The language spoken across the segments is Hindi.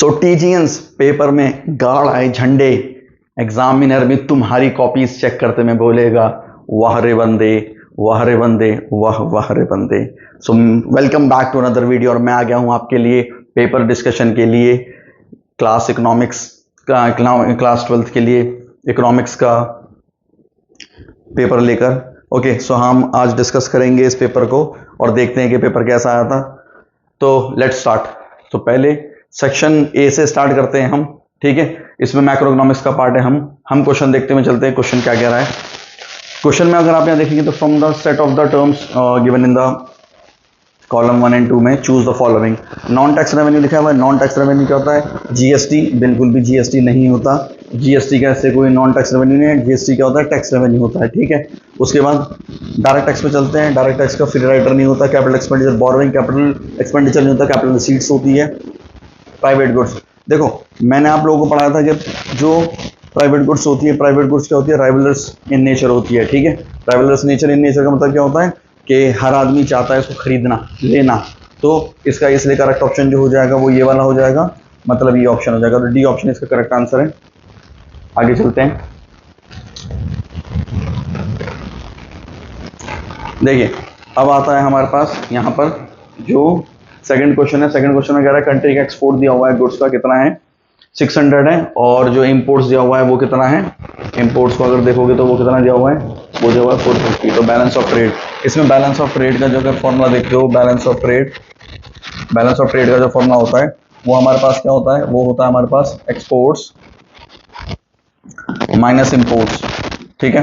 सो टीजियंस पेपर में गाड़ आए झंडे, एग्जामिनर भी तुम्हारी कॉपीज चेक करते में बोलेगा वाह रे बंदे, वाह रे बंदे, वाह वाह रे बंदे। So welcome back to another video. और मैं आ गया हूं आपके लिए पेपर डिस्कशन के लिए, क्लास इकोनॉमिक्स का, क्लास 12th के लिए इकोनॉमिक्स का पेपर लेकर। ओके, सो हम आज डिस्कस करेंगे इस पेपर को और देखते हैं कि पेपर कैसा आया था। तो लेट्स स्टार्ट। तो पहले सेक्शन ए से स्टार्ट करते हैं हम, ठीक है। इसमें मैक्रो इकोनॉमिक्स का पार्ट है। हम क्वेश्चन देखते हुए चलते हैं क्वेश्चन क्या कह रहा है। क्वेश्चन में अगर आप यहाँ देखेंगे तो from the set of the terms given in the column 1 and 2 में choose the following. Non tax revenue लिखा हुआ है। नॉन टैक्स रेवेन्यू क्या होता है? जीएसटी। बिल्कुल भी जीएसटी नहीं होता। जीएसटी का ऐसे कोई नॉन टैक्स रेवेन्यू नहीं है। जीएसटी क्या होता है? टैक्स रेवेन्यू होता है, ठीक है। उसके बाद डायरेक्ट टैक्स पे चलते हैं। डायरेक्ट टैक्स का फ्री राइडर नहीं होता। Capital expenditure borrowing, capital expenditure नहीं होता, कैपिटल रिसीट्स होती है। प्राइवेट गुड्स, देखो मैंने आप लोगों को पढ़ाया था कि जो प्राइवेट गुड्स होती है, प्राइवेट गुड्स क्या होती है? राइवलरस इन नेचर होती है, ठीक है। राइवलरस नेचर इन नेचर का मतलब क्या होता है कि हर आदमी चाहता है इसको खरीदना, लेना। तो इसका इसलिए करेक्ट ऑप्शन जो हो जाएगा वो ये वाला हो जाएगा, मतलब ये ऑप्शन हो जाएगा। तो डी ऑप्शन इसका करेक्ट आंसर है। आगे चलते हैं। देखिए अब आता है हमारे पास यहाँ पर जो सेकंड क्वेश्चन है। सेकंड क्वेश्चन में कह रहा है कंट्री का एक्सपोर्ट दिया हुआ है गुड्स का कितना है? 600 है। और जो इंपोर्ट्स दिया हुआ है वो कितना है? इंपोर्ट्स को अगर देखोगे तो वो कितना दिया हुआ है? वो दिया हुआ है 450। तो बैलेंस ऑफ ट्रेड, इसमें बैलेंस ऑफ ट्रेड का जो अगर फॉर्मूला देखते हो, बैलेंस ऑफ ट्रेड का जो फॉर्मूला होता है वो हमारे पास क्या होता है? वो होता है हमारे पास एक्सपोर्ट्स माइनस इंपोर्ट्स, ठीक है।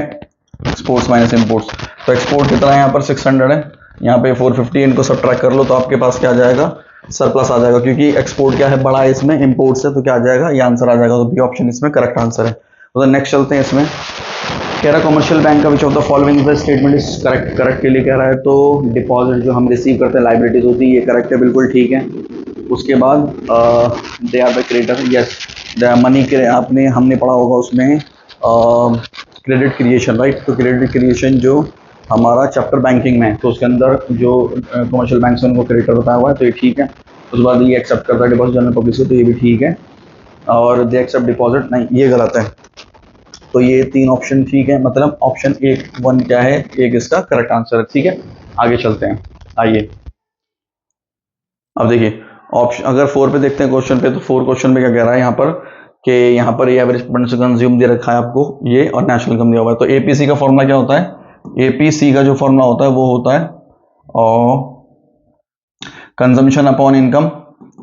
Exports minus imports. तो एक्सपोर्ट कितना है यहाँ पर? 600 है। यहाँ पे 450, इनको सब्ट्रैक्ट कर लो तो आपके पास क्या आ जाएगा? सरप्लस आ जाएगा, क्योंकि एक्सपोर्ट क्या है? बड़ा है इसमें इंपोर्ट से, तो क्या आ जाएगा? ये आंसर आ जाएगा। तो बी ऑप्शन इसमें करेक्ट आंसर है। तो नेक्स्ट चलते हैं। इसमें कह रहा है कमर्शियल बैंक का which of the following the statement is correct. Correct के लिए कह रहा है तो डिपॉजिट जो हम रिसीव करते हैं, लाइबिलिटीज होती है, ये करेक्ट है, बिल्कुल ठीक है। उसके बाद they are the creditor, yes the money के आपने हमने पढ़ा होगा उसमें क्रेडिट क्रिएशन, राइट। तो क्रेडिट क्रिएशन जो हमारा चैप्टर बैंकिंग में है, तो उसके अंदर जो कमर्शियल बैंक से उनको क्रेडिटर बताया हुआ है, तो ये ठीक है। उसके बाद ये एक्सेप्ट करता है डिपॉजिट जनरल पब्लिक से, तो ये भी ठीक है। और दे एक्सेप्ट डिपॉजिट, नहीं ये गलत है। तो ये 3 ऑप्शन ठीक है, मतलब ऑप्शन 1 क्या है? एक इसका करेक्ट आंसर है, ठीक है। आगे चलते हैं, आइए। अब देखिए ऑप्शन अगर 4 पे देखते हैं क्वेश्चन पे, तो 4 क्वेश्चन पे क्या कह रहा है यहाँ पर कि यहाँ पर ये एवरेज प्रोडक्शन कंज्यूम दे रखा है आपको, ये और नेशनल इनकम दिया हुआ है। तो एपीसी का फॉर्मूला क्या होता है? एपीसी का जो फॉर्मूला होता है वो होता है कंजम्पशन अपॉन इनकम।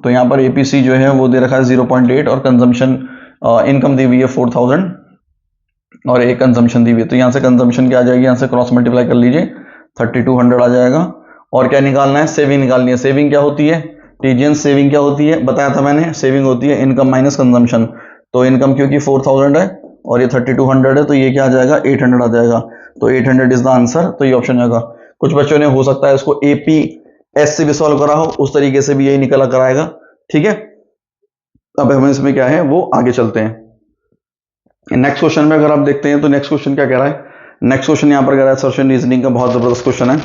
तो यहाँ पर एपीसी जो है वो दे रखा है 0.8 और कंजम्पशन इनकम दी हुई है 4000 और एक कंजम्पशन दी हुई है। तो यहाँ से कंजम्पशन क्या आ जाएगी? यहाँ से क्रॉस मल्टीप्लाई कर लीजिए, 3200 आ जाएगा। और क्या निकालना है? सेविंग निकालनी है। सेविंग क्या होती है? टीजीएन सेविंग क्या होती है? बताया था मैंने, सेविंग होती है इनकम माइनस कंजम्पशन। तो इनकम क्योंकि 4000 है और ये 3200 है, तो ये क्या आ जाएगा? 800 आ जाएगा। तो 800 इज द आंसर। तो ये ऑप्शन आएगा। कुछ बच्चों ने हो सकता है इसको एपीएस से भी सॉल्व करा हो, उस तरीके से भी यही निकला कराएगा, ठीक है। अब हमें इसमें क्या है वो आगे चलते हैं। नेक्स्ट क्वेश्चन में अगर आप देखते हैं तो नेक्स्ट क्वेश्चन क्या कह रहा है? नेक्स्ट क्वेश्चन यहाँ पर कह रहा है सर्शन रीजनिंग का, बहुत जबरदस्त क्वेश्चन है।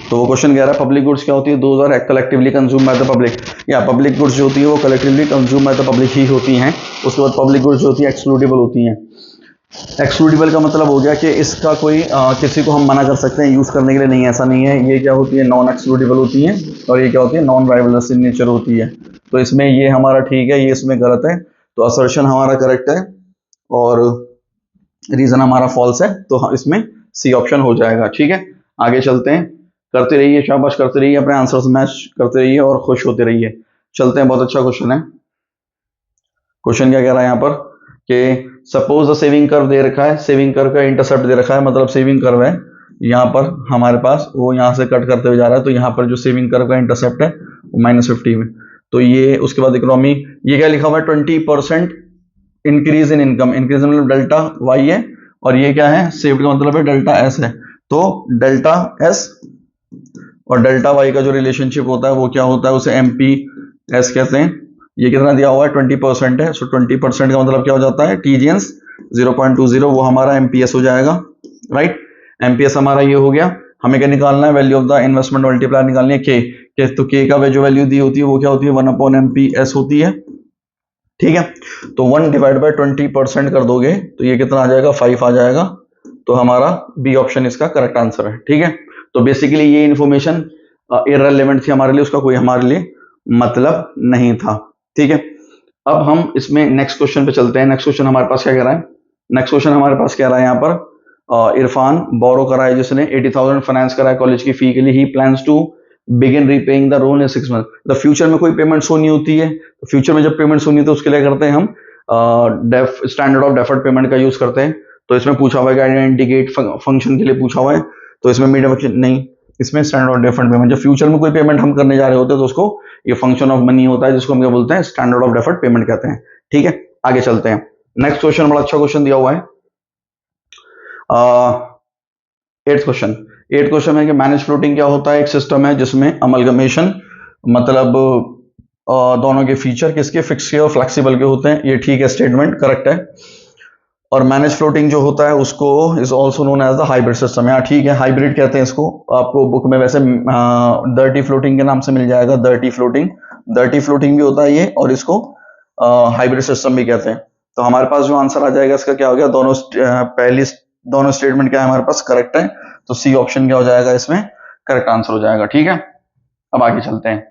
तो वो क्वेश्चन कह रहा है पब्लिक गुड्स क्या होती है? 2000 collectively consume by the public. या पब्लिक गुड्स जो होती है वो collectively consume by the public ही होती हैं। उसके बाद पब्लिक गुड्स जो होती है एक्सक्लूडेबल होती हैं। एक्सक्लूडेबल का मतलब हो गया कि इसका कोई किसी को हम मना कर सकते हैं यूज करने के लिए, नहीं ऐसा नहीं है। ये क्या होती है? नॉन एक्सक्लूडेबल होती हैं। और ये क्या होती है? नॉन राइवलरस इन नेचर होती है। तो इसमें ये हमारा ठीक है, ये इसमें गलत है। तो असर्शन हमारा करेक्ट है और रीजन हमारा फॉल्स है। तो इसमें सी ऑप्शन हो जाएगा, ठीक है। आगे चलते हैं। करते रहिए, शाबाश करते रहिए, अपने आंसर्स मैच करते रहिए और खुश होते रहिए। चलते हैं, बहुत अच्छा क्वेश्चन है। क्वेश्चन क्या कह रहा है यहाँ पर कि सपोज द सेविंग कर्व दे रखा है, सेविंग कर्व का इंटरसेप्ट दे रखा है, मतलब सेविंग कर्व है यहाँ पर हमारे पास, वो यहाँ से कट करते हुए जा रहा है। तो यहाँ पर जो सेविंग कर्व का इंटरसेप्ट है वो -50 में। तो ये उसके बाद इकोनॉमी, ये क्या लिखा हुआ है? 20% इंक्रीज इन इनकम। इंक्रीज मतलब डेल्टा वाई है, और ये क्या है? सेव्ड का मतलब है डेल्टा एस है। तो डेल्टा एस और डेल्टा वाई का जो रिलेशनशिप होता है वो क्या होता है? उसे एमपी एस कहते हैं। ये कितना दिया हुआ है? 20% है। सो 20% का मतलब क्या हो जाता है? टीजीएंस 0.20, वो हमारा एमपीएस हो जाएगा, राइट। एमपीएस हमारा ये हो गया। हमें क्या निकालना है? Value of the investment multiplier निकालनी है, के। तो के का जो वैल्यू दी होती है वो क्या होती है? 1/MPS होती है। ठीक है। तो 1 डिवाइड बाय 20% कर दोगे तो ये कितना आ जाएगा, 5 आ जाएगा। तो हमारा बी ऑप्शन इसका करेक्ट आंसर है। ठीक है, तो बेसिकली ये इंफॉर्मेशन इररिलेवेंट थी हमारे लिए, उसका कोई हमारे लिए मतलब नहीं था। ठीक है, अब हम इसमें नेक्स्ट क्वेश्चन पे चलते हैं। नेक्स्ट क्वेश्चन हमारे पास क्या कह रहा है, नेक्स्ट क्वेश्चन हमारे पास कह रहा है यहाँ पर इरफान बोरो करा है जिसने 80,000 फाइनेंस करा है कॉलेज की फी के लिए। He plans to begin repaying the loan in 6 month. The future में कोई पेमेंट होनी होती है, तो फ्यूचर में जब पेमेंट होनी होती है उसके लिए करते हैं हम स्टैंडर्ड ऑफ डेफर्ड पेमेंट का यूज करते हैं। तो इसमें पूछा हुआ है इंडिकेट फंक्शन के लिए पूछा हुआ है, तो इसमें मीडियम फंक्शन नहीं, इसमें स्टैंडर्ड ऑफ डेफर्ड पेमेंट। जब फ्यूचर में कोई पेमेंट हम करने जा रहे होते हैं तो उसको ये फंक्शन ऑफ मनी होता है, जिसको हम क्या बोलते हैं, स्टैंडर्ड ऑफ डेफर्ड पेमेंट कहते हैं। ठीक है, आगे चलते हैं। नेक्स्ट क्वेश्चन बड़ा अच्छा क्वेश्चन दिया हुआ है, 8th क्वेश्चन है कि मैनेज फ्लोटिंग क्या होता है। एक सिस्टम है जिसमें अमलगमेशन मतलब दोनों के फीचर किसके, फिक्स के और फ्लेक्सिबल के होते हैं। ये ठीक है, स्टेटमेंट करेक्ट है। और मैनेज फ्लोटिंग जो होता है उसको is also known as the hybrid system. यहाँ ठीक है, हाइब्रिड कहते हैं इसको। आपको बुक में वैसे डर्टी फ्लोटिंग के नाम से मिल जाएगा, डर्टी फ्लोटिंग भी होता है ये, और इसको हाइब्रिड सिस्टम भी कहते हैं। तो हमारे पास जो आंसर आ जाएगा इसका क्या हो गया, दोनों स्टेटमेंट क्या है हमारे पास करेक्ट है। तो सी ऑप्शन क्या हो जाएगा इसमें करेक्ट आंसर हो जाएगा। ठीक है, अब आगे चलते हैं।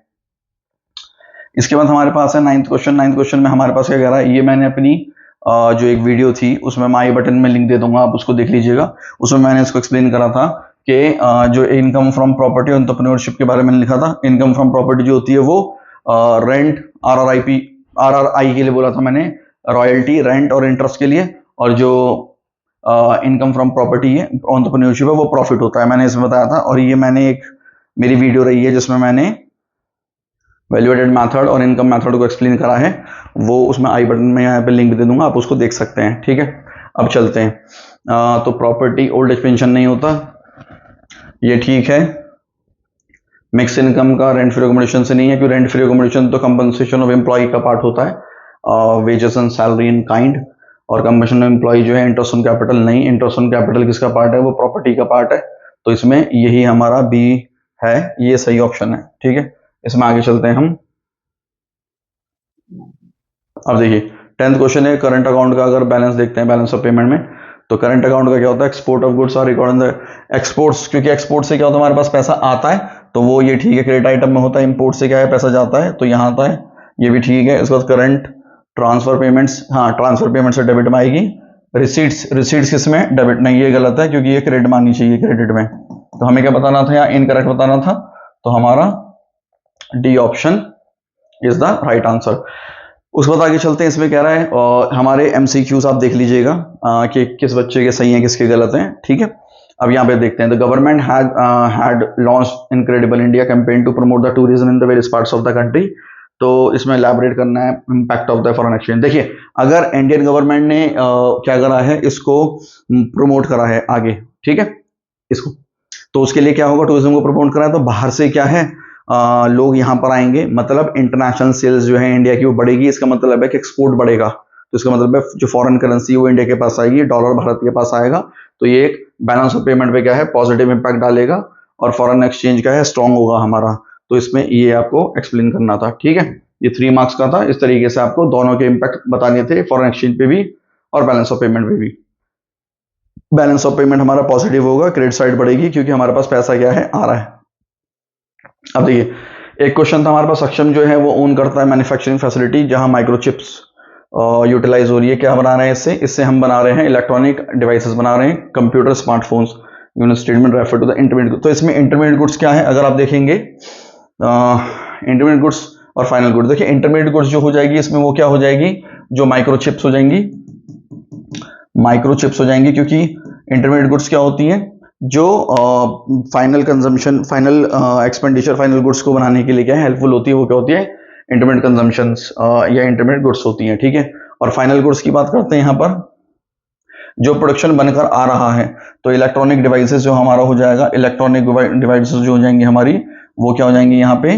इसके बाद हमारे पास है 9th क्वेश्चन में हमारे पास क्या कह रहा है, ये मैंने अपनी जो एक वीडियो थी उसमें मैं आई बटन में लिंक दे दूंगा, आप उसको देख लीजिएगा। उसमें मैंने इसको एक्सप्लेन करा था कि जो इनकम फ्रॉम प्रॉपर्टी और एंटरप्रेन्योरशिप के बारे में लिखा था। इनकम फ्रॉम प्रॉपर्टी जो होती है वो रेंट, आरआरआई के लिए बोला था मैंने, रॉयल्टी, रेंट और इंटरेस्ट के लिए। और जो इनकम फ्रॉम प्रॉपर्टी है, एंटरप्रेन्योरशिप है, वो प्रॉफिट होता है, मैंने इसमें बताया था। और ये मैंने एक मेरी वीडियो रही है जिसमें मैंने वैल्यू एडेड मेथड और इनकम मेथड को एक्सप्लेन करा है, वो उसमें आई बटन में यहाँ पे लिंक दे दूंगा, आप उसको देख सकते हैं। ठीक है, अब चलते हैं। तो प्रॉपर्टी ओल्ड एज पेंशन नहीं होता, ये ठीक है। मिक्स इनकम का रेंट फ्री अकोमोडेशन से नहीं है, क्योंकि रेंट फ्री अकोमोडेशन तो कंपनसेशन ऑफ एम्प्लॉय का पार्ट होता है, wages and salary in kind. और कंपनसेशन ऑफ एम्प्लॉय जो है इंटरेस्ट ऑन कैपिटल नहीं, इंटरेस्ट ऑन कैपिटल किसका पार्ट है, वो प्रॉपर्टी का पार्ट है। तो इसमें यही हमारा बी है, ये सही ऑप्शन है। ठीक है, इसमें आगे चलते हैं हम। अब देखिए 10th क्वेश्चन है करंट अकाउंट का। अगर बैलेंस देखते हैं, बैलेंस ऑफ पेमेंट में, तो करंट अकाउंट का क्या होता है, export of goods are record in the exports. क्योंकि एक्सपोर्ट से क्या होता है, हमारे पास पैसा आता है, तो वो ये ठीक है, क्रेडिट आइटम में होता है। इंपोर्ट से क्या है, पैसा जाता है, तो यहाँ आता है, ये भी ठीक है। इसके बाद करंट ट्रांसफर पेमेंट्स, हाँ ट्रांसफर पेमेंट से डेबिट में आएगी। रिसीट्स किसमें, डेबिट नहीं, ये गलत है क्योंकि ये क्रेडिट माननी चाहिए क्रेडिट में। तो हमें क्या बताना था, यहाँ इनकरेक्ट बताना था। तो हमारा D option is the right answer. उसके बाद आगे चलते हैं। इसमें कह रहा है हमारे एमसीक्यूज आप देख लीजिएगा कि किस बच्चे के सही हैं किसके गलत हैं। ठीक है, अब यहाँ पे देखते हैं। The government had launched Incredible India campaign to promote the tourism in the various parts of the country. तो इसमें एलैबोरेट करना है impact of the foreign exchange. देखिए, अगर इंडियन गवर्नमेंट ने क्या करा है, इसको प्रमोट करा है आगे, ठीक है, इसको, तो उसके लिए क्या होगा, टूरिज्म को प्रमोट करा है, तो बाहर से क्या है, लोग यहाँ पर आएंगे, मतलब इंटरनेशनल सेल्स जो है इंडिया की वो बढ़ेगी। इसका मतलब है कि एक्सपोर्ट बढ़ेगा, तो इसका मतलब है जो फॉरेन करेंसी वो इंडिया के पास आएगी, डॉलर भारत के पास आएगा। तो ये एक बैलेंस ऑफ पेमेंट पे क्या है, पॉजिटिव इंपैक्ट डालेगा, और फॉरेन एक्सचेंज का है स्ट्रॉन्ग होगा हमारा। तो इसमें ये आपको एक्सप्लेन करना था। ठीक है, ये 3 मार्क्स का था। इस तरीके से आपको दोनों के इंपैक्ट बताने थे, फॉरेन एक्सचेंज पे भी और बैलेंस ऑफ पेमेंट पे भी। बैलेंस ऑफ पेमेंट हमारा पॉजिटिव होगा, क्रेडिट साइड बढ़ेगी क्योंकि हमारे पास पैसा क्या है, आ रहा है। अब देखिए, एक क्वेश्चन था हमारे पास, सक्षम जो है वो ओन करता है मैन्युफैक्चरिंग फैसिलिटी जहां माइक्रोचिप्स यूटिलाइज हो रही है। क्या बना रहे हैं इससे हम बना रहे हैं इलेक्ट्रॉनिक डिवाइसेस बना रहे हैं, computer, smartphones. Statement refer to the intermediate. तो इसमें इंटरमीडिएट गुड्स क्या है, अगर आप देखेंगे इंटरमीडिएट गुड्स और फाइनल गुड्स। देखिए, इंटरमीडिएट गुड्स जो हो जाएगी इसमें वो क्या हो जाएगी, जो माइक्रोचिप्स हो जाएंगी, क्योंकि इंटरमीडिएट गुड्स क्या होती हैं, जो final consumption, final expenditure, final goods को बनाने के लिए क्या हेल्पफुल होती है, वो क्या होती है, इंटरमीडिएट कंजम्पशंस या इंटरमीडिएट गुड्स होती हैं। ठीक है, और फाइनल गुड्स की बात करते हैं यहाँ पर, जो प्रोडक्शन बनकर आ रहा है। तो इलेक्ट्रॉनिक डिवाइसेस जो हमारा हो जाएगा, इलेक्ट्रॉनिक डिवाइसेस जो हो जाएंगी हमारी, वो क्या हो जाएंगी यहाँ पे,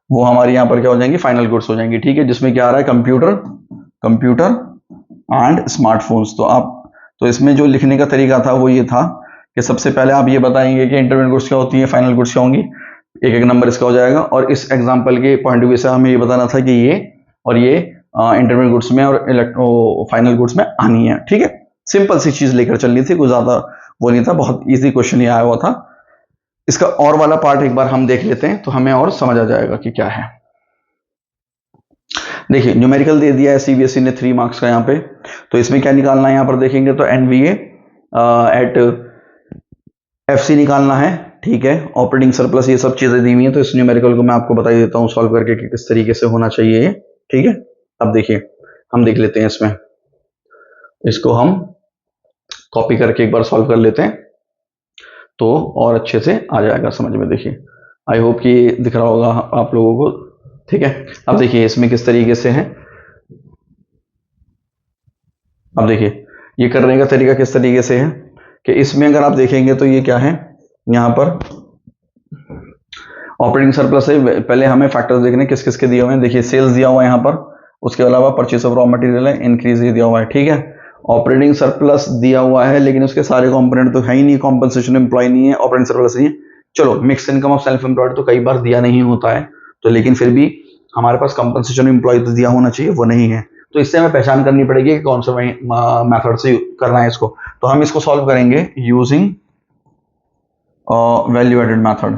वो हमारी यहाँ पर क्या हो जाएंगी, फाइनल गुड्स हो जाएंगी। ठीक है, जिसमें क्या आ रहा है, कंप्यूटर एंड स्मार्टफोन्स। तो इसमें जो लिखने का तरीका था वो ये था कि सबसे पहले आप ये बताएंगे कि इंटरमीडिएट गुड्स क्या होती है, फाइनल गुड्स क्या होंगी, एक एक नंबर इसका हो जाएगा। और इस एग्जांपल के पॉइंट ऑफ व्यू से हमें ये बताना था कि ये और ये इंटरमीडिएट गुड्स में और फाइनल गुड्स में आनी है। ठीक है, सिंपल सी चीज लेकर चलनी थी, कुछ ज्यादा वो नहीं था, बहुत इजी क्वेश्चन ही आया हुआ था। इसका और वाला पार्ट एक बार हम देख लेते हैं तो हमें और समझ आ जाएगा कि क्या है। देखिए न्यूमेरिकल दे दिया है सीबीएसई ने 3 मार्क्स का यहाँ पे, तो इसमें क्या निकालना है यहाँ पर देखेंगे तो एनवीए एट एफसी निकालना है। ठीक है, ऑपरेटिंग सरप्लस ये सब चीजें दी हुई हैं, तो इस न्यूमेरिकल को मैं आपको बता ही देता हूँ सॉल्व करके कि किस तरीके से होना चाहिए ये। ठीक है, अब देखिए हम देख लेते हैं इसमें, इसको हम कॉपी करके एक बार सॉल्व कर लेते हैं तो और अच्छे से आ जाएगा समझ में। देखिए आई होप कि दिख रहा होगा आप लोगों को। ठीक है, अब देखिए इसमें किस तरीके से है, अब देखिए ये करने का तरीका किस तरीके से है कि इसमें अगर आप देखेंगे तो ये क्या है, यहाँ पर ऑपरेटिंग सरप्लस है। पहले हमें फैक्टर्स देखने किस किस के दिए हुए हैं। देखिए सेल्स दिया हुआ है यहाँ पर, उसके अलावा परचेस ऑफ रॉ मटेरियल है, इंक्रीज ये दिया हुआ है। ठीक है, ऑपरेटिंग सरप्लस दिया हुआ है लेकिन उसके सारे कंपोनेंट तो है ही नहीं, कॉम्पनसेशन एम्प्लॉय नहीं है, ऑपरेटिंग सरप्लस नहीं है। चलो mix income of self employed तो कई बार दिया नहीं होता है, तो लेकिन फिर भी हमारे पास कंपनसेशन एम्प्लॉय तो दिया होना चाहिए, वो नहीं है। तो इससे हमें पहचान करनी पड़ेगी कि कौन सा मेथड से करना है इसको। तो हम इसको सॉल्व करेंगे using value added method.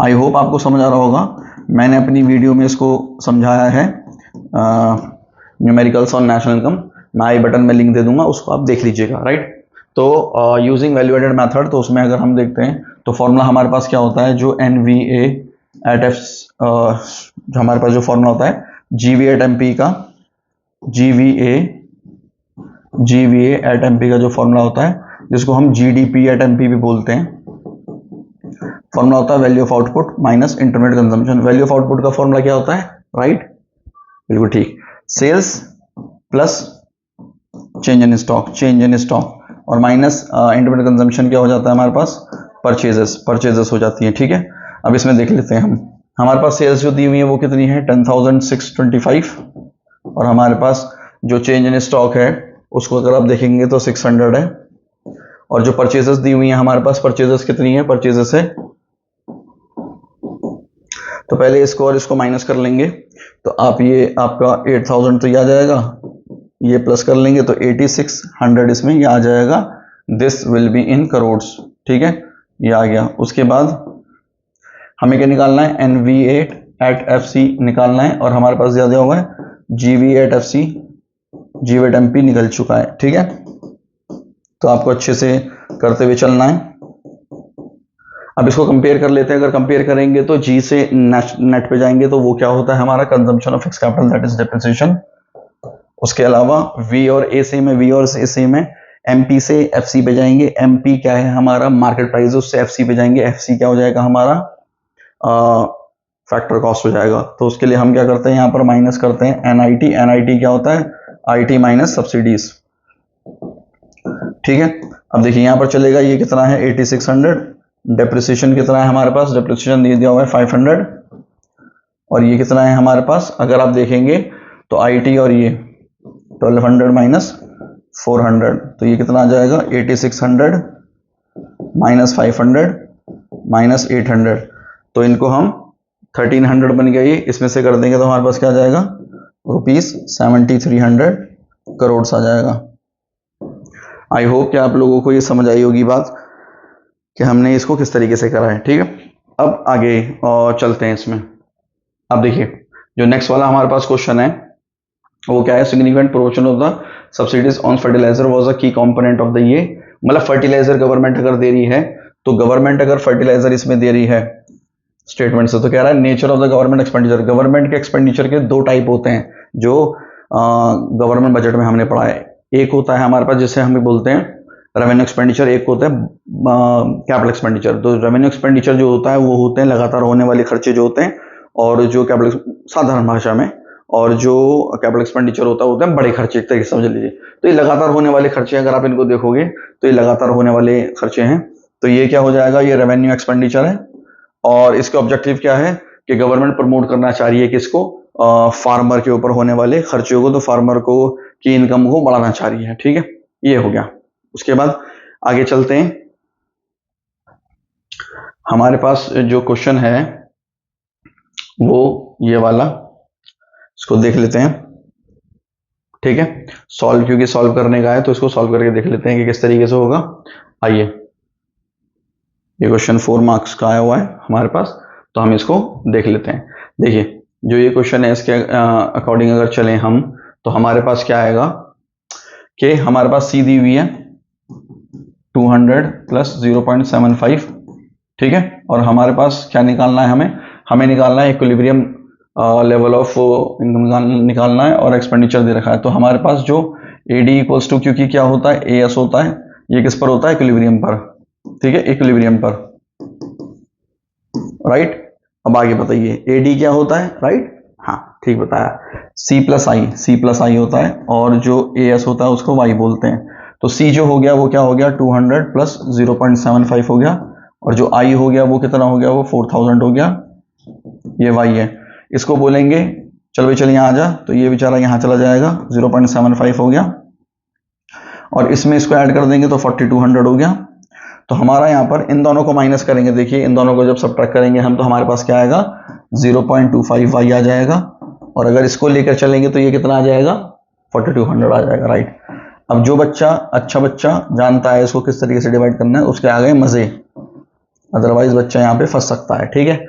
I hope आपको समझ आ रहा होगा, मैंने अपनी वीडियो में इसको समझाया है न्यूमेरिकल्स ऑन नेशनल इनकम, मैं आई बटन में लिंक दे दूंगा, उसको आप देख लीजिएगा। राइट, तो यूजिंग वैल्यू एडेड मेथड, तो उसमें अगर हम देखते हैं तो फॉर्मूला हमारे पास क्या होता है, जो एनवीए एट एफ जो हमारे पास जो फॉर्मूला होता है जीवीए एट एमपी का, जीवीए एट एमपी का जो फॉर्मूला होता है, जिसको हम जीडीपी एट एमपी भी बोलते हैं, फॉर्मूला होता है value of output minus intermediate consumption. Value of output का फॉर्मूला क्या होता है, राइट, बिल्कुल ठीक, sales plus change in stock और माइनस इंटरमीडिएट कंजम्पशन क्या हो जाता है हमारे पास, परचेजेस हो जाती है। ठीक है, अब इसमें देख लेते हैं हम, हमारे पास सेल्स जो दी हुई है वो कितनी है 10,625, और हमारे पास जो चेंज इन स्टॉक है उसको अगर आप देखेंगे तो 600 है, और जो परचेजेस दी हुई है हमारे पास, परचेजेस कितनी है, परचेजेस है, तो पहले इसको और इसको माइनस कर लेंगे तो आप ये आपका 8,000 तो ये आ जाएगा, ये प्लस कर लेंगे तो 8600 इसमें ये आ जाएगा, this will be in crores. ठीक है, ये आ गया। उसके बाद हमें क्या निकालना है, NV8 एट FC निकालना है, और हमारे पास ज्यादा हुआ है GV8 FC, GV8 MP निकल चुका है। ठीक है, तो आपको अच्छे से करते हुए चलना है। अब इसको कंपेयर कर लेते हैं, अगर कंपेयर करेंगे तो G से नेट पे जाएंगे तो वो क्या होता है हमारा consumption of fix capital, that is depreciation. उसके अलावा V और A से में MP से FC पे जाएंगे, MP क्या है हमारा मार्केट प्राइस, उससे FC पे जाएंगे, FC क्या हो जाएगा हमारा फैक्टर कॉस्ट हो जाएगा। तो उसके लिए हम क्या करते हैं, यहाँ पर माइनस करते हैं NIT क्या होता है, IT माइनस सब्सिडीज। ठीक है, अब देखिए यहाँ पर चलेगा, ये कितना है 8600, डेप्रिसिएशन कितना है हमारे पास, डेप्रिसिएशन दे दिया हुआ है 500, और ये कितना है हमारे पास, अगर आप देखेंगे तो IT और ये 1200 माइनस 400, तो ये कितना आ जाएगा 8600 माइनस 500 माइनस 800, तो इनको हम 1300 बन गया, ये इसमें से कर देंगे तो हमारे पास क्या आ जाएगा ₹7300 करोड़ आ जाएगा। आई होप कि आप लोगों को ये समझ आई होगी बात कि हमने इसको किस तरीके से करा है। ठीक है, अब आगे और चलते हैं इसमें। अब देखिए जो नेक्स्ट वाला हमारे पास क्वेश्चन है वो क्या है, significant proportion of the subsidies on fertiliser was a key component of the ये, मतलब फर्टिलाइजर गवर्नमेंट अगर दे रही है, तो गवर्नमेंट अगर फर्टिलाइजर इसमें दे रही है स्टेटमेंट से, तो कह रहा है nature of the government expenditure. Government के एक्सपेंडिचर के दो टाइप होते हैं जो गवर्नमेंट बजट में हमने पढ़ा है। एक होता है हमारे पास जिसे हम बोलते हैं रेवेन्यू एक्सपेंडिचर, एक होता है कैपिटल एक्सपेंडिचर। तो रेवेन्यू एक्सपेंडिचर जो होता है वो होते हैं लगातार होने वाले खर्चे जो होते हैं, और जो कैपिटल साधारण भाषा में, और जो कैपिटल एक्सपेंडिचर होता है बड़े खर्चे, एक तरीके से समझ लीजिए। तो ये लगातार होने वाले खर्चे, अगर आप इनको देखोगे तो ये लगातार होने वाले खर्चे हैं। तो ये क्या हो जाएगा, ये रेवेन्यू एक्सपेंडिचर है, और इसका ऑब्जेक्टिव क्या है कि गवर्नमेंट प्रमोट करना चाह रही है किसको, फार्मर के ऊपर होने वाले खर्चों को, तो फार्मर को की इनकम को बढ़ाना चाह रही है। ठीक है, ये हो गया। उसके बाद आगे चलते हैं, हमारे पास जो क्वेश्चन है वो ये वाला, इसको देख लेते हैं, ठीक है। सॉल्व, क्योंकि सॉल्व करने का है तो इसको सॉल्व करके देख लेते हैं कि किस तरीके से होगा। आइए, ये क्वेश्चन 4 मार्क्स का आया हुआ है हमारे पास, तो हम इसको देख लेते हैं। देखिए, जो ये क्वेश्चन है इसके अकॉर्डिंग अगर चलें हम, तो हमारे पास क्या आएगा कि हमारे पास सी दी हुई है 200 प्लस 0.75, ठीक है। और हमारे पास क्या निकालना है, हमें निकालना है इक्विलिब्रियम लेवल ऑफ इनकम निकालना है, और एक्सपेंडिचर दे रखा है। तो हमारे पास जो AD इक्वल्स टू, क्योंकि क्या होता है AS होता है, ये किस पर होता है, इक्विलिब्रियम पर, ठीक है, इक्विलिब्रियम पर, राइट। अब आगे बताइए AD क्या होता है, राइट, हाँ ठीक बताया, C प्लस आई होता है, और जो AS होता है उसको Y बोलते हैं। तो C जो हो गया वो क्या हो गया 200 प्लस 0.75 हो गया, और जो I हो गया वो कितना हो गया, वो 4000 हो गया, ये Y है। इसको बोलेंगे, चल भाई चल यहाँ आ जा, तो ये बेचारा यहाँ चला जाएगा, 0.75 हो गया, और इसमें इसको ऐड कर देंगे तो 4200 हो गया। तो हमारा यहाँ पर इन दोनों को माइनस करेंगे, देखिए इन दोनों को जब सब्ट्रैक्ट करेंगे हम, तो हमारे पास क्या आएगा 0.25 Y आ जाएगा, और अगर इसको लेकर चलेंगे तो ये कितना आ जाएगा 4200 आ जाएगा, राइट। अब जो बच्चा अच्छा बच्चा जानता है इसको किस तरीके से डिवाइड करना है, उसके आ गए मजे, अदरवाइज बच्चा यहाँ पे फंस सकता है, ठीक है।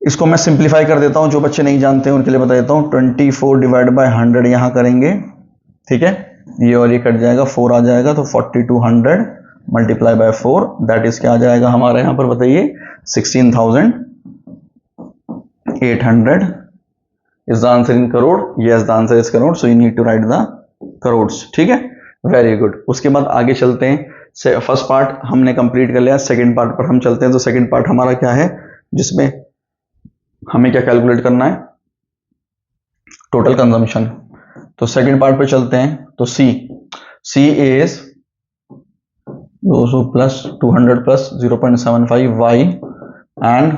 इसको मैं सिंप्लीफाई कर देता हूँ, जो बच्चे नहीं जानते हैं उनके लिए बता देता हूँ। 24 डिवाइड बाय 100 यहाँ करेंगे, ठीक है, ये और ये कट जाएगा, 4 आ जाएगा, तो 4200 मल्टीप्लाई बाय 4, दैट इज क्या आ जाएगा हमारे यहाँ पर, बताइए 16,800 is the answer in crore. Yes, the answer is crore, so you need to write the crores, ठीक है, वेरी गुड। उसके बाद आगे चलते हैं, फर्स्ट पार्ट हमने कंप्लीट कर लिया, सेकंड पार्ट पर हम चलते हैं। तो सेकंड पार्ट हमारा क्या है, जिसमें हमें क्या कैलकुलेट करना है, टोटल कंजम्पशन। तो सेकंड पार्ट पे चलते हैं। तो C is 200 plus 200 plus 0.75 Y, and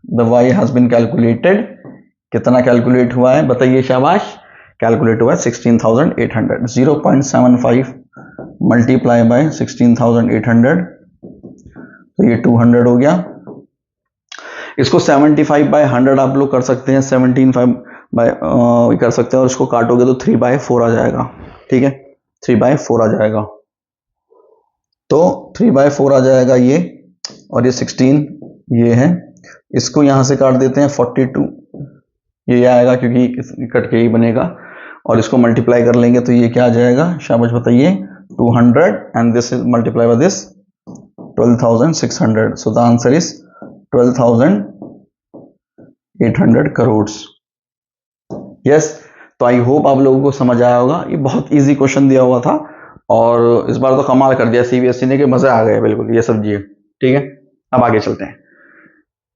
the Y has been calculated. कितना कैलकुलेट हुआ है बताइए, शाबाश, कैलकुलेट हुआ है 16,800। 0.75 मल्टीप्लाई बाय 16,800, तो ये 200 हो गया। इसको 75 बाय 100 आप लोग कर सकते हैं, 75 बाय कर सकते हैं, और इसको काटोगे तो 3/4 आ जाएगा, ठीक है, 3/4 आ जाएगा। तो 3/4 आ जाएगा ये, और ये 16 ये है, इसको यहां से काट देते हैं 42, ये आएगा क्योंकि कट के ही बनेगा, और इसको मल्टीप्लाई कर लेंगे तो ये क्या आ जाएगा, शाबाश बताइए 200, and this is multiply by this 12,600, so the answer is 12,800 crore. Yes, तो आई होप आप लोगों को समझ आया होगा। ये बहुत इजी क्वेश्चन दिया हुआ था, और इस बार तो कमाल कर दिया CBSE ने, कि मजे आ गए बिल्कुल, ये समझिए, ठीक है। अब आगे चलते हैं,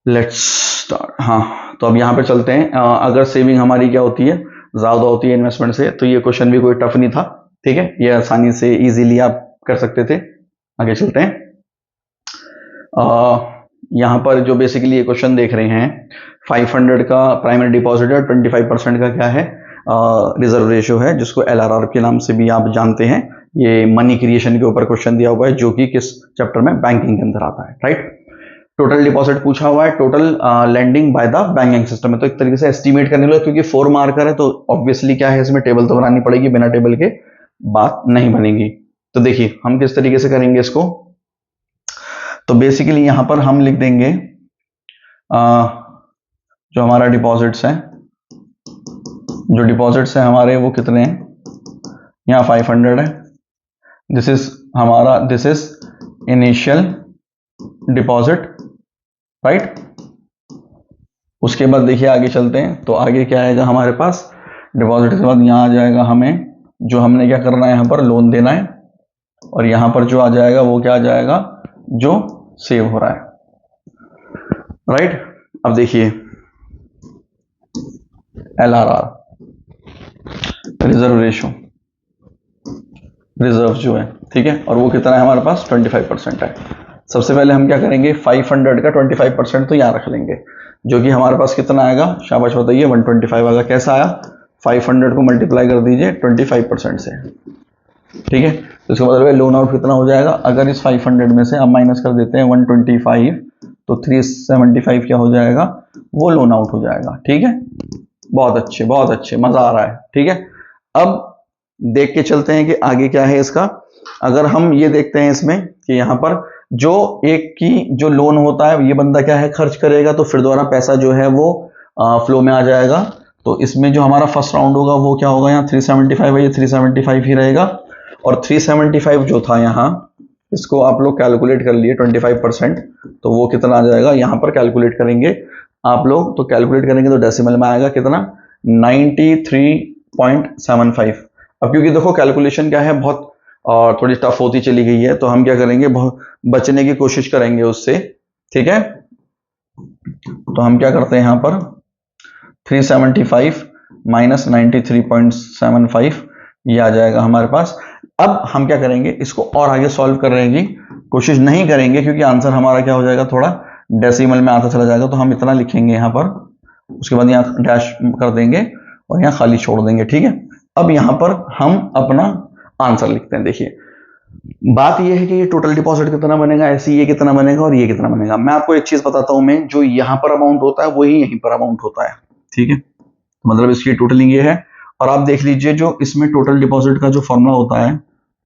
लेट्स स्टार्ट। हाँ, तो अब यहाँ पे चलते हैं। अगर सेविंग हमारी क्या होती है, ज्यादा होती है इन्वेस्टमेंट से, तो ये क्वेश्चन भी कोई टफ नहीं था, ठीक है, ये आसानी से इजीली आप कर सकते थे। आगे चलते हैं। यहाँ पर जो बेसिकली ये क्वेश्चन देख रहे हैं, 500 का प्राइमरी डिपॉजिट है, 25% का क्या है, रिजर्व रेशियो है, जिसको LRR के नाम से भी आप जानते हैं। ये मनी क्रिएशन के ऊपर क्वेश्चन दिया हुआ है, जो कि किस चैप्टर में, बैंकिंग के अंदर आता है, राइट। टोटल डिपॉजिट पूछा हुआ है, total lending by the banking system में, तो एक तरीके से एस्टिमेट करने लो, क्योंकि 4 मार्कर है तो ऑब्वियसली क्या है, इसमें टेबल तो बनानी पड़ेगी, बिना टेबल के बात नहीं बनेगी। तो देखिए हम किस तरीके से करेंगे इसको। तो बेसिकली यहां पर हम लिख देंगे जो हमारा डिपॉजिट्स है, जो डिपॉजिट्स है हमारे वो कितने हैं, यहाँ 500 है, दिस इज हमारा, this is initial deposit, right. उसके बाद देखिए आगे चलते हैं, तो आगे क्या आएगा हमारे पास, डिपॉजिट के बाद यहाँ आ जाएगा हमें जो हमने क्या करना है, यहाँ पर लोन देना है, और यहाँ पर जो आ जाएगा वो क्या आ जाएगा, जो सेव हो रहा है, राइट। अब देखिए LRR, रिजर्व रेशो, रिजर्व जो है, ठीक है, और वो कितना है हमारे पास 25% है। सबसे पहले हम क्या करेंगे, 500 का 25% तो यहाँ रख लेंगे, जो कि हमारे पास कितना आएगा, शाबाश बताइए 125 आएगा। कैसा आया, 500 को मल्टीप्लाई कर दीजिए 25% से, ठीक है। तो इसका मतलब है लोन आउट कितना हो जाएगा, अगर इस 500 में से हम माइनस कर देते हैं 125, तो 375 क्या हो जाएगा, वो लोन आउट हो जाएगा, ठीक है। बहुत अच्छे, बहुत अच्छे, मजा आ रहा है। ठीक है, अब देख के चलते हैं कि आगे क्या है इसका। अगर हम ये देखते हैं इसमें कि यहाँ पर जो एक की जो लोन होता है ये बंदा क्या है खर्च करेगा, तो फिर दोबारा पैसा जो है वो फ्लो में आ जाएगा। तो इसमें जो हमारा फर्स्ट राउंड होगा वो क्या होगा, यहाँ 375 है, ये 375 ही रहेगा। और 375 जो था यहाँ, इसको आप लोग कैलकुलेट कर लिए 25%, तो वो कितना आ जाएगा यहाँ पर कैलकुलेट करेंगे आप लोग। तो कैलकुलेट करेंगे तो डेसिमल में आएगा कितना, 93.75। अब क्योंकि देखो कैलकुलेशन क्या है बहुत और थोड़ी टफ होती चली गई है, तो हम क्या करेंगे बहुत बचने की कोशिश करेंगे उससे। ठीक है, तो हम क्या करते हैं यहाँ पर 375 माइनस 93.75 ये आ जाएगा हमारे पास। अब हम क्या करेंगे, इसको और आगे सॉल्व करने की कोशिश नहीं करेंगे क्योंकि आंसर हमारा क्या हो जाएगा थोड़ा डेसिमल में आता चला जाएगा। तो हम इतना लिखेंगे यहाँ पर, उसके बाद यहाँ डैश कर देंगे और यहाँ खाली छोड़ देंगे। ठीक है, अब यहाँ पर हम अपना आंसर लिखते हैं। देखिए बात यह है कि ये टोटल डिपॉजिट कितना बनेगा, ऐसे ये कितना बनेगा और ये कितना बनेगा। मैं आपको एक चीज बताता हूं, मैं जो यहाँ पर अमाउंट होता है वही यहीं पर अमाउंट होता है। ठीक है, मतलब इसकी टोटलिंग ये है। और आप देख लीजिए जो इसमें टोटल डिपॉजिट का जो फॉर्मूला होता है,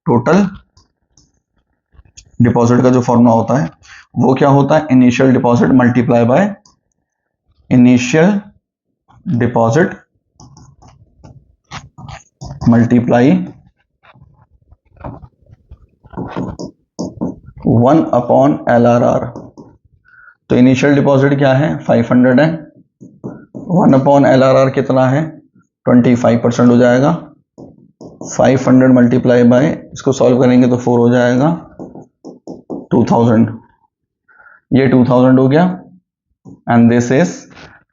टोटल डिपॉजिट का जो फॉर्मूला होता है वो क्या होता है, initial deposit multiply by initial deposit multiply 1/LRR। तो इनिशियल डिपॉजिट क्या है 500 है, 1/LRR कितना है 25% हो जाएगा। 500 मल्टीप्लाई बाय, इसको सॉल्व करेंगे तो 4 हो जाएगा 2000। ये 2000 हो गया एंड दिस इज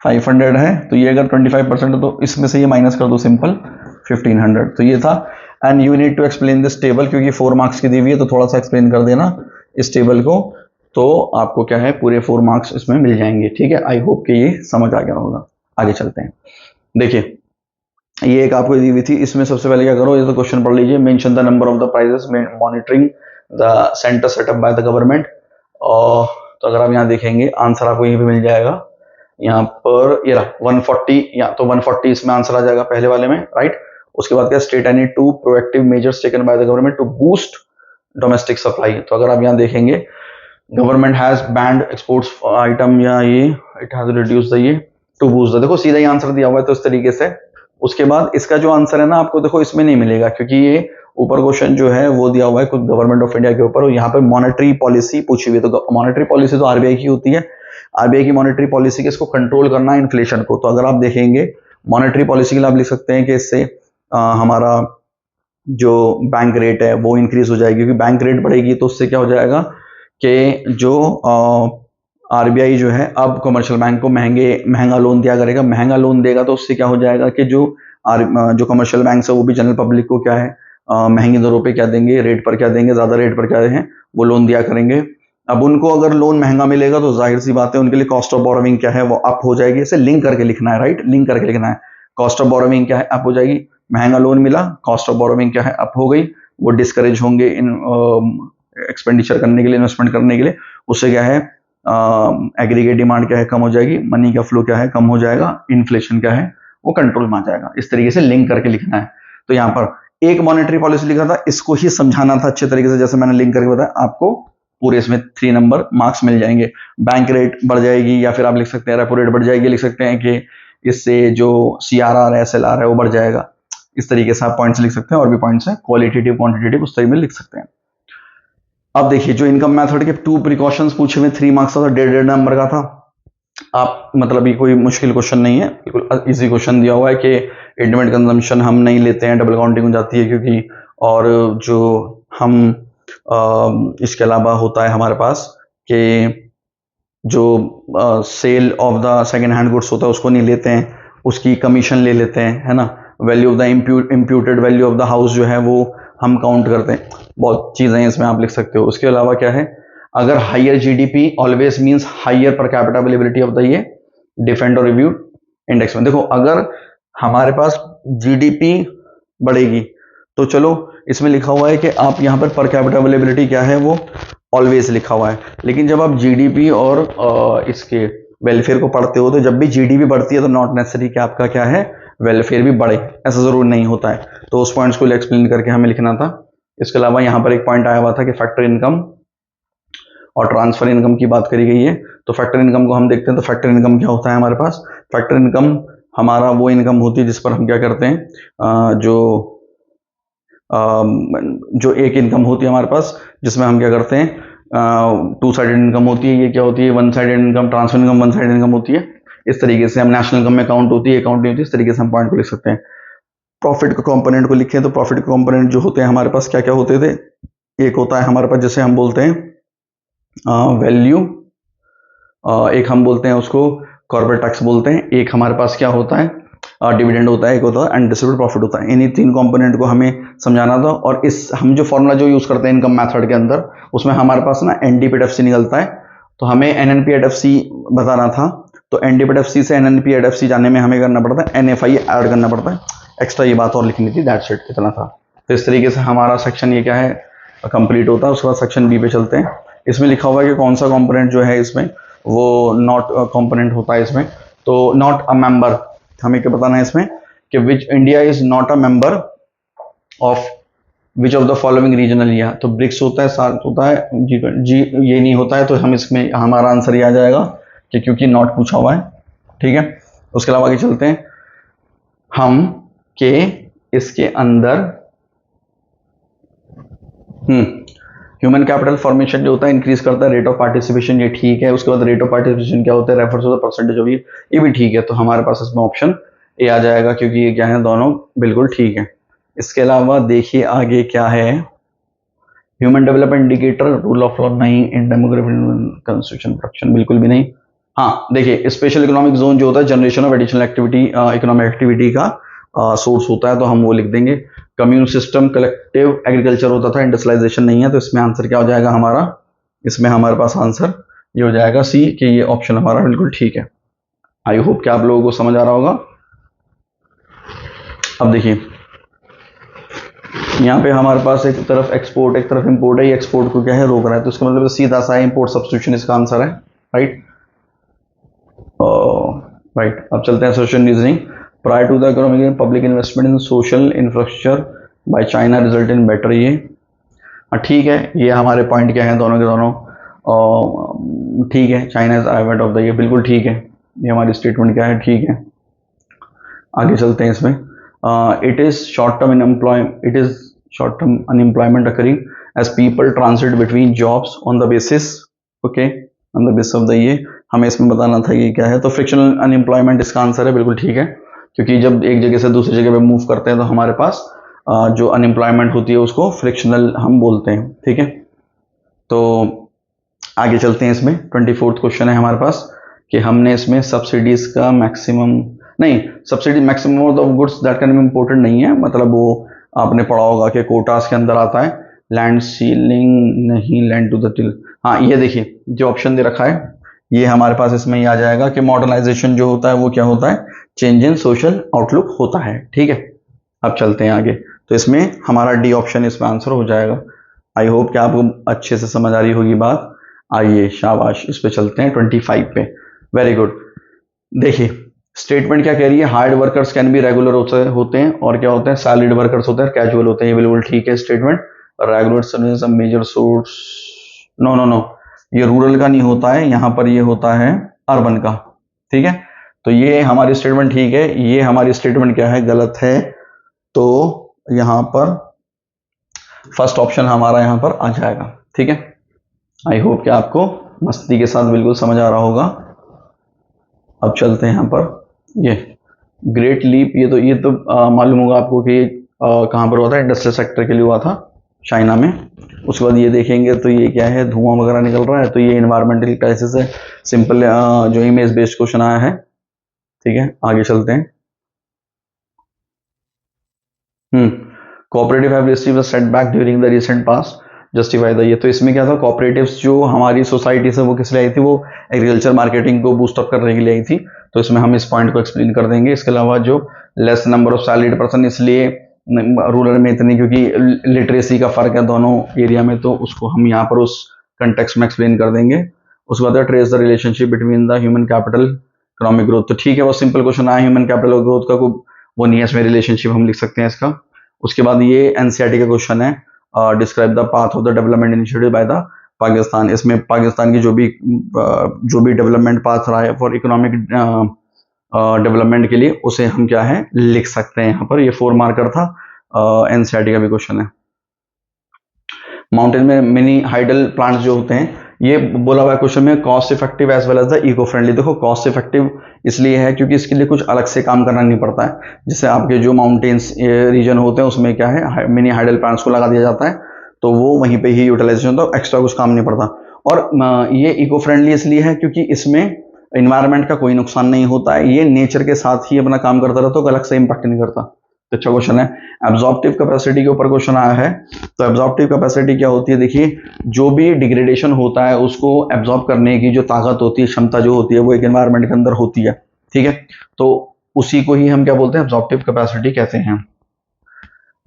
500 है। तो ये अगर 25% है तो इसमें से ये माइनस कर दो सिंपल 1500। तो ये था। And you need to explain this table, क्योंकि 4 मार्क्स की दी हुई है तो थोड़ा सा एक्सप्लेन कर देना इस टेबल को, तो आपको क्या है पूरे 4 मार्क्स इसमें मिल जाएंगे। ठीक है, आई होप कि ये समझ आ गया होगा। आगे चलते हैं। देखिए ये एक आपको दी हुई थी, इसमें सबसे पहले क्या करो, ये तो क्वेश्चन पढ़ लीजिए। Mention the number of the prices monitoring the centre setup by the government. और तो अगर आप यहाँ देखेंगे आंसर आपको यहीं पे मिल जाएगा। यहाँ पर ये रहा 140, या तो 140 इसमें आंसर आ जाएगा पहले वाले में, राइट। उसके बाद क्या, state any 2 proactive measures taken by the government to boost domestic supply. तो अगर आप यहाँ देखेंगे government has banned exports item, या ये इट हैज रिड्यूस द ये टू बूस्ट द, देखो सीधा ही आंसर दिया हुआ है तो इस तरीके से। उसके बाद इसका जो आंसर है ना आपको देखो इसमें नहीं मिलेगा, क्योंकि ये ऊपर क्वेश्चन जो है वो दिया हुआ है खुद गवर्नमेंट ऑफ इंडिया के ऊपर, और यहाँ पे मॉनेटरी पॉलिसी पूछी हुई है। तो मॉनेटरी पॉलिसी तो आरबीआई की होती है, आरबीआई की मॉनेटरी पॉलिसी के इसको कंट्रोल करना है इन्फ्लेशन को। तो अगर आप देखेंगे मॉनेटरी पॉलिसी के लिए आप लिख सकते हैं कि इससे हमारा जो बैंक रेट है वो इंक्रीज हो जाएगी, क्योंकि बैंक रेट बढ़ेगी तो उससे क्या हो जाएगा कि जो आरबीआई जो है अब कमर्शियल बैंक को महंगा लोन दिया करेगा। महंगा लोन देगा तो उससे क्या हो जाएगा कि जो कमर्शियल बैंक है वो भी जनरल पब्लिक को क्या है महंगी दरों पे क्या देंगे, रेट पर क्या देंगे, ज्यादा रेट पर क्या है वो लोन दिया करेंगे। अब उनको अगर लोन महंगा मिलेगा तो जाहिर सी बात है उनके लिए कॉस्ट ऑफ बोरोविंग क्या है वो अप हो जाएगी। इसे लिंक करके लिखना है, राइट, लिंक करके लिखना है। कॉस्ट ऑफ बोरोविंग क्या है अप हो जाएगी, महंगा लोन मिला, कॉस्ट ऑफ बोरोविंग क्या है अप हो गई, वो डिस्करेज होंगे इन एक्सपेंडिचर करने के लिए, इन्वेस्टमेंट करने के लिए। उससे क्या है एग्रीगेट डिमांड क्या है कम हो जाएगी, मनी का फ्लो क्या है कम हो जाएगा, इन्फ्लेशन क्या है वो कंट्रोल में आ जाएगा। इस तरीके से लिंक करके लिखना है। तो यहाँ पर एक मॉनेटरी पॉलिसी लिखा था, इसको ही समझाना था अच्छे तरीके से, जैसे मैंने लिंक करके बताया। आपको पूरे इसमें 3 नंबर मार्क्स मिल जाएंगे। बैंक रेट बढ़ जाएगी, या फिर आप लिख सकते हैं रेपो रेट बढ़ जाएगी, लिख सकते हैं कि इससे जो CRR है SLR है वो बढ़ जाएगा। इस तरीके से आप पॉइंट्स लिख सकते हैं, और भी पॉइंट्स हैं क्वालिटेटिव क्वांटिटेटिव उस तरीके में लिख सकते हैं। अब देखिए जो इनकम मेथड के 2 प्रिकॉशंस पूछे हुए 3 मार्क्स का था, 1.5 नंबर का था। आप मतलब ये कोई मुश्किल क्वेश्चन नहीं है, बिल्कुल इजी क्वेश्चन दिया हुआ है कि इंडिमेंट कंजम्पशन हम नहीं लेते हैं, डबल काउंटिंग हो जाती है क्योंकि, और जो हम इसके अलावा होता है हमारे पास कि जो sale of the second hand goods होता है उसको नहीं लेते हैं, उसकी कमीशन ले लेते हैं, है ना। Value of the imputed value of the house जो है वो हम काउंट करते हैं। बहुत चीजें हैं इसमें आप लिख सकते हो। उसके अलावा क्या है, अगर higher GDP always means higher per capita availability of the ये डिफेंड और रिव्यू इंडेक्स में। देखो अगर हमारे पास जीडीपी बढ़ेगी तो चलो इसमें लिखा हुआ है कि आप यहाँ पर कैपिटा अवेलेबिलिटी क्या है वो ऑलवेज लिखा हुआ है, लेकिन जब आप जीडीपी और इसके वेलफेयर को पढ़ते हो तो जब भी जीडीपी बढ़ती है तो नॉट नेसेसरी कि आपका क्या है वेलफेयर भी बढ़े, ऐसा जरूर नहीं होता है। तो उस पॉइंट्स को एक्सप्लेन करके हमें लिखना था। इसके अलावा यहाँ पर एक पॉइंट आया हुआ था कि फैक्टर इनकम और ट्रांसफर इनकम की बात करी गई है। तो फैक्टर इनकम को हम देखते हैं। तो फैक्टर इनकम क्या होता है हमारे पास? फैक्टर इनकम हमारा वो इनकम होती है जिस पर हम क्या करते हैं, जो एक इनकम होती है हमारे पास जिसमें हम क्या करते हैं, टू साइडेड इनकम होती है। ये क्या होती है? One sided income. Transfer income one sided income होती है। इस तरीके से हम नेशनल इनकम में काउंट होती है, अकाउंट नहीं होती, इस तरीके से हम पॉइंट को लिख सकते हैं। प्रॉफिट के कंपोनेंट को लिखें तो प्रॉफिट के कंपोनेंट जो होते हैं हमारे पास क्या क्या होते थे? एक होता है हमारे पास जिसे हम बोलते हैं वैल्यू, एक हम बोलते हैं उसको कॉर्पोरेट टैक्स बोलते हैं, एक हमारे पास क्या होता है डिविडेंड होता है, एक होता है अनडिस्ट्रिब्यूटेड प्रॉफिट होता है। इन्हीं तीन कंपोनेंट को हमें समझाना था। और इस हम जो फॉर्मूला जो यूज करते हैं इनकम मेथड के अंदर, उसमें हमारे पास ना एनडीपीएफसी निकलता है, तो हमें एनएनपीएफसी बताना था। तो एनडीपीएफसी से एनएनपीएफसी जाने में हमें करना पड़ता है एनएफआई ऐड करना पड़ता है। एक्स्ट्रा ये बात और लिखनी थी, दैट्स इट, इतना था। तो इस तरीके से हमारा सेक्शन ये क्या है कंप्लीट होता है। उसके बाद सेक्शन बी पे चलते हैं। इसमें लिखा हुआ है कि कौन सा कंपोनेंट जो है इसमें वो नॉट कंपोनेंट होता है इसमें। तो नॉट अ मेंबर हमें क्या बताना है इसमें कि which India is not a member of which of the following regional area. तो ब्रिक्स होता है, सार्क होता है, जी ये नहीं होता है, तो हम इसमें हमारा आंसर ये आ जाएगा कि क्योंकि नॉट पूछा हुआ है। ठीक है, उसके अलावा आगे चलते हैं हम के इसके अंदर ह्यूमन कैपिटल फॉर्मेशन जो होता है इंक्रीज करता है रेट ऑफ पार्टिसिपेशन, ये ठीक है। उसके बाद रेट ऑफ पार्टिसिपेशन क्या होता है? Refers to the percentage of ये भी ठीक है। तो हमारे पास इसमें ऑप्शन ए आ जाएगा क्योंकि ये क्या है दोनों बिल्कुल ठीक है। इसके अलावा देखिए आगे क्या है, human development indicator, rule of law नहीं, इन डेमोग्राफी कंस्ट्रक्शन प्रोडक्शन बिल्कुल भी नहीं। हाँ देखिए, स्पेशल इकोनॉमिक जोन जो होता है generation of additional activity, economic activity का सोर्स होता है, तो हम वो लिख देंगे। कम्यून सिस्टम, कलेक्टिव एग्रीकल्चर होता था, इंडस्ट्रियलाइजेशन नहीं है, तो इसमें आंसर क्या हो जाएगा हमारा? इसमें हमारे पास आंसर ये हो जाएगा सी, कि ये ऑप्शन हमारा बिल्कुल ठीक है। आई होप कि आप लोगों को समझ आ रहा होगा। अब देखिए यहाँ पे हमारे पास एक तरफ एक्सपोर्ट एक तरफ इंपोर्ट है, ये एक्सपोर्ट को क्या है रोक रहा है, तो इसका मतलब सीधा सा इंपोर्ट सब्स्टिट्यूशन इसका आंसर है। Right right. अब चलते हैं social reasoning. Prior to the economic public investment in social infrastructure by China result in better, ये ठीक है। ये हमारे पॉइंट क्या है दोनों के दोनों ठीक है। China is event of the year बिल्कुल ठीक है, ये हमारी स्टेटमेंट क्या है ठीक है। आगे चलते हैं इसमें। It is short term unemployment occurring as people transit between jobs on the basis, okay, on the basis of the ये हमें इसमें बताना था ये क्या है। तो फ्रिक्शनल अनएम्प्लॉयमेंट इसका आंसर है, बिल्कुल ठीक है, क्योंकि जब एक जगह से दूसरी जगह पे मूव करते हैं तो हमारे पास जो अनएम्प्लॉयमेंट होती है उसको फ्रिक्शनल हम बोलते हैं। ठीक है, तो आगे चलते हैं। इसमें 24th क्वेश्चन है हमारे पास कि हमने इसमें सब्सिडीज का मैक्सिमम नहीं, subsidy maximum of the goods that can be imported नहीं है, मतलब वो आपने पढ़ा होगा कि कोटास के अंदर आता है। लैंड सीलिंग नहीं, लैंड टू द टिल, हाँ ये देखिए जो ऑप्शन दे रखा है ये हमारे पास इसमें ये आ जाएगा कि मॉडर्नाइजेशन जो होता है वो क्या होता है? चेंज इन सोशल आउटलुक होता है। ठीक है, अब चलते हैं आगे। तो इसमें हमारा डी ऑप्शन इसमें आंसर हो जाएगा। आई होप कि आपको अच्छे से समझ आ रही होगी बात। आइए शाबाश, इस पे चलते हैं 25 पे। Very good. देखिए स्टेटमेंट क्या कह रही है, hard workers can be regular होते हैं और क्या होते हैं सैलरीड वर्कर्स होते हैं, कैजुअल होते हैं, ये बिल्कुल ठीक है statement. Regular service major source, no no no, ये रूरल का नहीं होता है, यहाँ पर ये होता है अर्बन का। ठीक है, तो ये हमारी स्टेटमेंट ठीक है, ये हमारी स्टेटमेंट क्या है गलत है। तो यहाँ पर फर्स्ट ऑप्शन हमारा यहाँ पर आ जाएगा। ठीक है, आई होप कि आपको मस्ती के साथ बिल्कुल समझ आ रहा होगा। अब चलते हैं यहाँ पर, ये ग्रेट लीप, ये तो मालूम होगा आपको कि कहाँ पर हुआ था, इंडस्ट्रियल सेक्टर के लिए हुआ था चाइना में। उसके बाद ये देखेंगे तो ये क्या है, धुआं वगैरह निकल रहा है, तो ये इन्वायरमेंटल क्राइसिस है। सिंपल जो इमेज बेस्ड क्वेश्चन आया है। ठीक है, आगे चलते हैं। Cooperative have received a setback during the recent past, justify the, ये तो इसमें क्या था, कोऑपरेटिव्स जो हमारी सोसाइटी से वो किस लिए आई थी, वो एग्रीकल्चर मार्केटिंग को बूस्टअप करने के लिए आई थी, तो इसमें हम इस पॉइंट को एक्सप्लेन कर देंगे। इसके अलावा जो less number of salaried person, इसलिए रूरल में इतनी क्योंकि लिटरेसी का फर्क है दोनों एरिया में, तो उसको हम यहाँ पर उस कंटेक्स्ट में एक्सप्लेन कर देंगे। उसके बाद trace the relationship between the human capital economic growth. तो ठीक है, वो सिंपल क्वेश्चन आया, ह्यूमन कैपिटल ग्रोथ का वो नहीं है इसमें रिलेशनशिप, हम लिख सकते हैं इसका। उसके बाद ये एनसीईआरटी का क्वेश्चन है, describe the path of the development initiative by the Pakistan. इसमें पाकिस्तान की जो भी डेवलपमेंट पाथ रहा है फॉर इकोनॉमिक डेवलपमेंट के लिए, उसे हम क्या है लिख सकते हैं यहाँ पर। ये 4 मार्कर था, एनसीईआरटी का भी क्वेश्चन है। माउंटेन में मिनी हाइडल प्लांट्स जो होते हैं, ये बोला हुआ है क्वेश्चन में cost effective as well as the eco friendly. देखो कॉस्ट इफेक्टिव इसलिए है क्योंकि इसके लिए कुछ अलग से काम करना नहीं पड़ता है। जैसे आपके जो माउंटेन्स रीजन होते हैं उसमें क्या है मिनी हाइडल प्लांट्स को लगा दिया जाता है, तो वो वहीं पे ही यूटिलाइजेशन होता है, एक्स्ट्रा कुछ काम नहीं पड़ता। और ये इको फ्रेंडली इसलिए है क्योंकि इसमें इन्वायरमेंट का कोई नुकसान नहीं होता है, ये नेचर के साथ ही अपना काम करता रहता है, तो अलग से इंपैक्ट नहीं करता। तो अच्छा क्वेश्चन है। एब्जॉर्प्टिव कैपेसिटी के ऊपर क्वेश्चन आया है। तो एब्जॉर्प्टिव कैपेसिटी क्या होती है, देखिए जो भी डिग्रेडेशन होता है उसको एब्जॉर्ब करने की जो ताकत होती है, क्षमता जो होती है, वो एक एनवायरनमेंट के अंदर होती है, ठीक है। तो उसी को ही हम क्या बोलते हैं, एब्जॉर्प्टिव कैपेसिटी कहते हैं।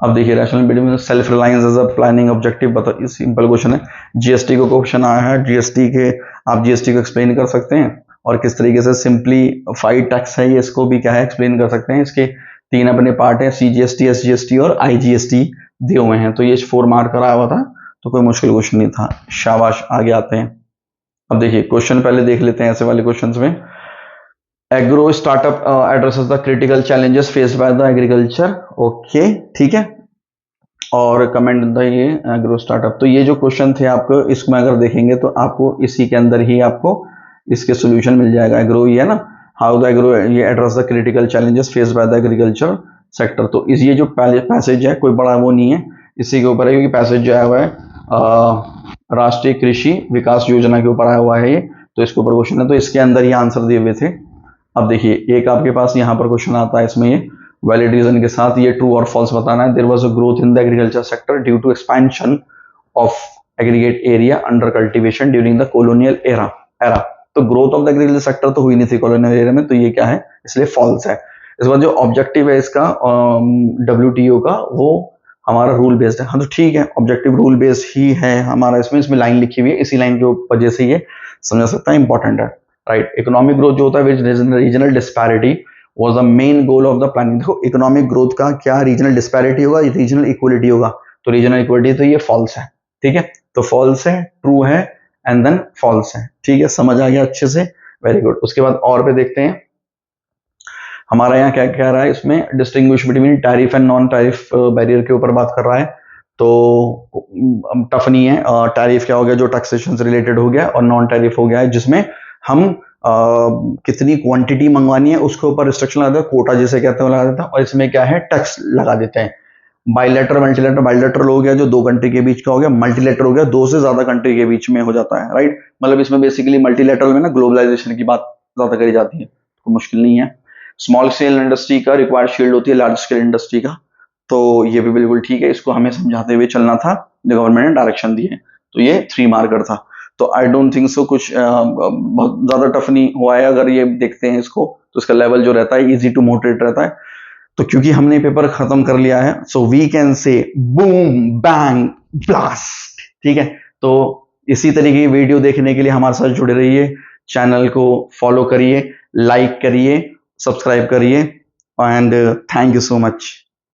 अब देखिए rational between self reliance as a planning objective, बताओ, सिंपल क्वेश्चन है। जीएसटी को क्वेश्चन आया है, जीएसटी के आप जीएसटी को एक्सप्लेन कर सकते हैं और किस तरीके से सिंपलीफाइड टैक्स है ये, इसको भी क्या है एक्सप्लेन कर सकते हैं। इसके 3 अपने पार्ट है, सीजीएसटी, एसजीएसटी और आईजीएसटी दिए हुए हैं। तो ये 4 मार्कर आया हुआ था, तो कोई मुश्किल क्वेश्चन नहीं था। शाबाश, आगे आते हैं। अब देखिए क्वेश्चन पहले देख लेते हैं ऐसे वाले क्वेश्चंस में। Agro startup addresses the critical challenges faced by the agriculture, okay ठीक है। और कमेंट द ये एग्रो स्टार्टअप। तो ये जो क्वेश्चन थे आपको, इसमें अगर देखेंगे तो आपको इसी के अंदर ही आपको इसके सोल्यूशन मिल जाएगा। एग्रो ये है ना, हाउ द एग्रो ये address the critical challenges faced by the agriculture sector. तो इस ये जो पैसेज है कोई बड़ा वो नहीं है, इसी के ऊपर है, क्योंकि पैसेज जो आया हुआ है राष्ट्रीय कृषि विकास योजना के ऊपर आया हुआ है ये, तो इसके ऊपर क्वेश्चन है, तो इसके अंदर ही आंसर दिए हुए थे। अब देखिए एक आपके पास यहाँ पर क्वेश्चन आता है, इसमें ये वैलिड रीजन के साथ ये ट्रू और फॉल्स बताना है। There was a growth in the agriculture sector due to expansion of aggregate area under cultivation during the colonial era. तो growth of the agriculture sector तो हुई नहीं थी कॉलोनियल एरिया में, तो ये क्या है, इसलिए फॉल्स है। इस बार जो ऑब्जेक्टिव है इसका WTO का, वो हमारा रूल बेस्ड है। हाँ तो ठीक है, ऑब्जेक्टिव रूल बेस्ड ही है हमारा, इसमें लाइन लिखी हुई है, इसी लाइन की वजह से ये समझ सकता है, इंपॉर्टेंट है, राइट। इकोनॉमिक ग्रोथ जो होता है which regional disparity was the main goal of the planning। देखो इकोनॉमिक ग्रोथ का क्या रीजनल डिस्पैरिटी होगा, रीजनल इक्वलिटी होगा, तो रीजनल इक्वलिटी तो ये फॉल्स है, ठीक है। तो फॉल्स है, ट्रू है एंड देन फॉल्स है, ठीक है, समझ आ गया अच्छे से, वेरी गुड। उसके बाद और पे देखते हैं हमारा यहाँ क्या कह रहा है, इसमें distinguish between tariff and non tariff barrier के ऊपर बात कर रहा है। तो टफ नहीं है, टैरिफ क्या हो गया जो टैक्सेशन से रिलेटेड हो गया, और नॉन टैरिफ हो गया है जिसमें हम कितनी क्वांटिटी मंगवानी है उसके ऊपर रिस्ट्रिक्शन लगा देते हैं, कोटा जिसे कहते हैं लगा देते हैं, और इसमें क्या है टैक्स लगा देते हैं। बाइलेटरल मल्टीलेटरल, बाइलेटरल हो गया जो 2 कंट्री के बीच का हो गया, मल्टीलेटरल हो गया 2 से ज्यादा कंट्री के बीच में हो जाता है, राइट। मतलब इसमें बेसिकली मल्टीलेटरल में ना ग्लोबलाइजेशन की बात ज्यादा करी जाती है, तो मुश्किल नहीं है। स्मॉल स्केल इंडस्ट्री का रिक्वायर्ड शील्ड होती है लार्ज स्केल इंडस्ट्री का, तो ये भी बिल्कुल ठीक है, इसको हमें समझाते हुए चलना था, जो गवर्नमेंट ने डायरेक्शन दी है। तो ये 3 मार्कर था। तो आई डोंट थिंक सो कुछ बहुत ज्यादा टफ नहीं हुआ है। अगर ये देखते हैं इसको तो इसका लेवल जो रहता है इजी टू मोडरेट रहता है। तो क्योंकि हमने पेपर खत्म कर लिया है, so we can say boom bang blast, ठीक है। तो इसी तरीके की वीडियो देखने के लिए हमारे साथ जुड़े रहिए, चैनल को फॉलो करिए, लाइक करिए, सब्सक्राइब करिए, and thank you so much.